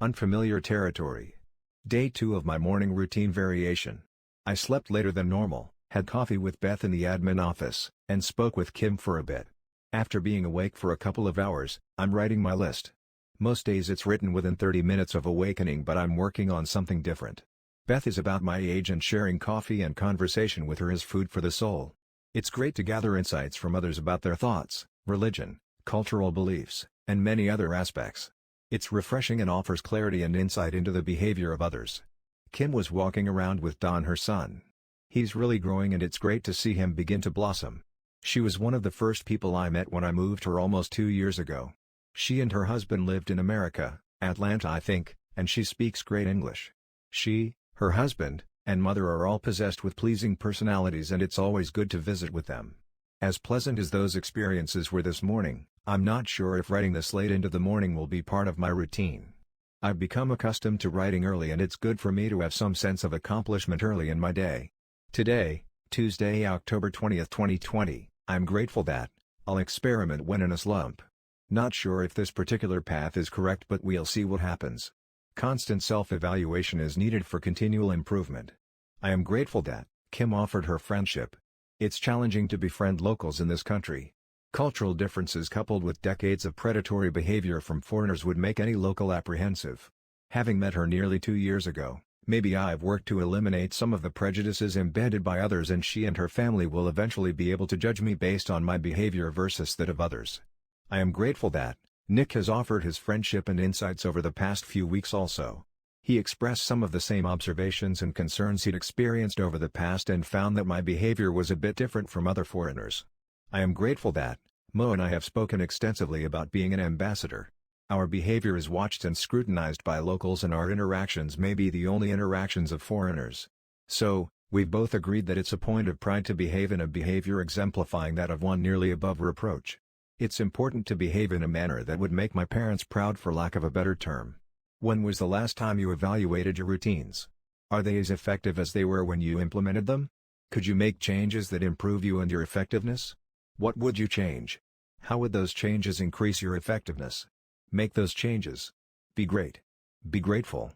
Unfamiliar territory. Day 2 of my morning routine variation. I slept later than normal, had coffee with Beth in the admin office, and spoke with Kim for a bit. After being awake for a couple of hours, I'm writing my list. Most days it's written within 30 minutes of awakening, but I'm working on something different. Beth is about my age and sharing coffee and conversation with her is food for the soul. It's great to gather insights from others about their thoughts, religion, cultural beliefs, and many other aspects. It's refreshing and offers clarity and insight into the behavior of others. Kim was walking around with Don, her son. He's really growing and it's great to see him begin to blossom. She was one of the first people I met when I moved here almost 2 years ago. She and her husband lived in America, Atlanta I think, and she speaks great English. She, her husband, and mother are all possessed with pleasing personalities and it's always good to visit with them. As pleasant as those experiences were this morning, I'm not sure if writing this late into the morning will be part of my routine. I've become accustomed to writing early and it's good for me to have some sense of accomplishment early in my day. Today, Tuesday, October 20th, 2020, I'm grateful that I'll experiment when in a slump. Not sure if this particular path is correct, but we'll see what happens. Constant self-evaluation is needed for continual improvement. I am grateful that Kim offered her friendship. It's challenging to befriend locals in this country. Cultural differences coupled with decades of predatory behavior from foreigners would make any local apprehensive. Having met her nearly 2 years ago, maybe I've worked to eliminate some of the prejudices embedded by others and she and her family will eventually be able to judge me based on my behavior versus that of others. I am grateful that Nick has offered his friendship and insights over the past few weeks also. He expressed some of the same observations and concerns he'd experienced over the past and found that my behavior was a bit different from other foreigners. I am grateful that Mo and I have spoken extensively about being an ambassador. Our behavior is watched and scrutinized by locals and our interactions may be the only interactions of foreigners. So, we've both agreed that it's a point of pride to behave in a behavior exemplifying that of one nearly above reproach. It's important to behave in a manner that would make my parents proud, for lack of a better term. When was the last time you evaluated your routines? Are they as effective as they were when you implemented them? Could you make changes that improve you and your effectiveness? What would you change? How would those changes increase your effectiveness? Make those changes. Be great. Be grateful.